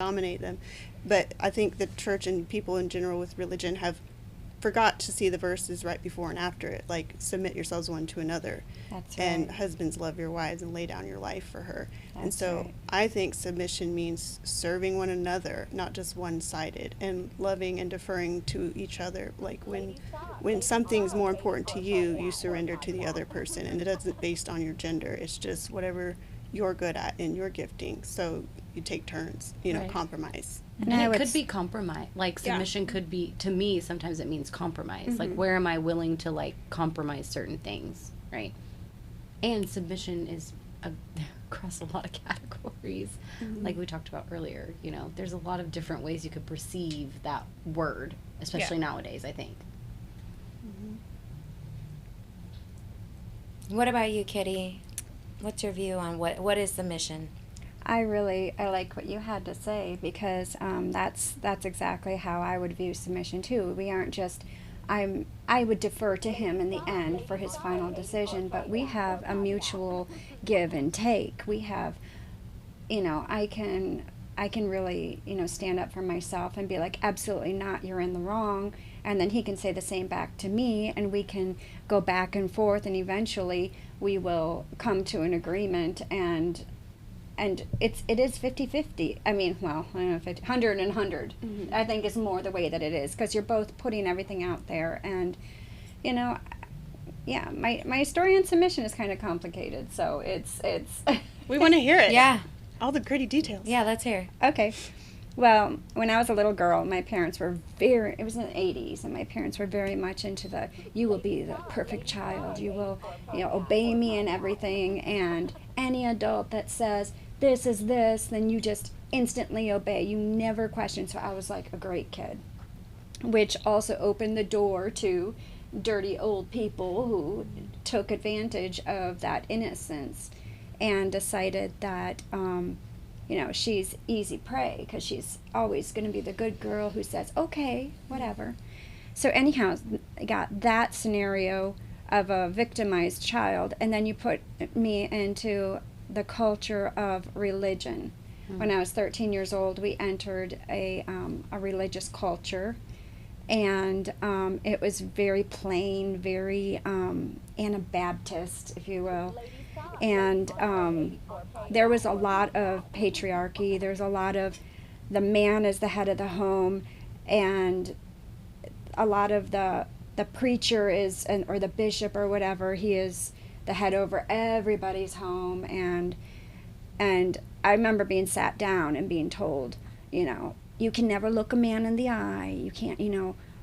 dominate them. But I think the church and people in general with religion have forgot to see the verses right before and after it, like submit yourselves one to another. That's And right. husbands, love your wives and lay down your life for her. And That's so right. I think submission means serving one another, not just one-sided, and loving and deferring to each other. Like when something's more important to you, you surrender to the other person, and it isn't based on your gender. It's just whatever you're good at in your gifting. So you take turns, Right. compromise. And And I it would could be compromise. Like Yeah. submission could be, to me, sometimes it means compromise. Like where am I willing to like compromise certain things, right? And submission is across a lot of categories. Like we talked about earlier, there's a lot of different ways you could perceive that word, especially nowadays, I think. What about you, Kitty? What's your view on what is the mission? I like what you had to say, because that's exactly how I would view submission too. We aren't just I would defer to him in the end for his final decision, but we have a mutual give and take. We have, I can really, stand up for myself and be like, absolutely not, you're in the wrong. And then he can say the same back to me, and we can go back and forth, and eventually we will come to an agreement, and it is 50-50. I mean, well, I don't know, 50, 100 and 100. I think is more the way that it is, because you're both putting everything out there. And, yeah, my story on submission is kind of complicated, so it's We want to hear it. Yeah. All the gritty details. Yeah, let's hear. Okay. Well, when I was a little girl, my parents were it was in the 80s, and my parents were very much into you will be the perfect child. You will, obey me in everything, and any adult that says, this is this, then you just instantly obey. You never question. So I was like a great kid, which also opened the door to dirty old people who took advantage of that innocence and decided that, she's easy prey, because she's always going to be the good girl who says, okay, whatever. So anyhow, I got that scenario of a victimized child, and then you put me into the culture of religion. When I was 13 years old, we entered a religious culture, and it was very plain, very Anabaptist, if you will. And there was a lot of patriarchy. There's a lot of the man is the head of the home, and a lot of the preacher is, or the bishop or whatever, he is the head over everybody's home. And I remember being sat down and being told, you can never look a man in the eye. You can't,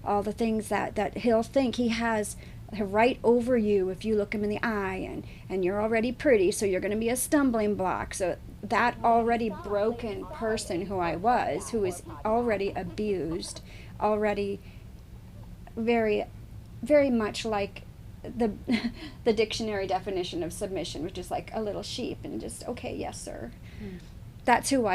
all the things that he'll think he has right over you if you look him in the eye, and you're already pretty, so you're going to be a stumbling block. So that already broken person who I was, who was already abused, already very, very much like the the dictionary definition of submission, which is like a little sheep and just, okay, yes, sir. That's who I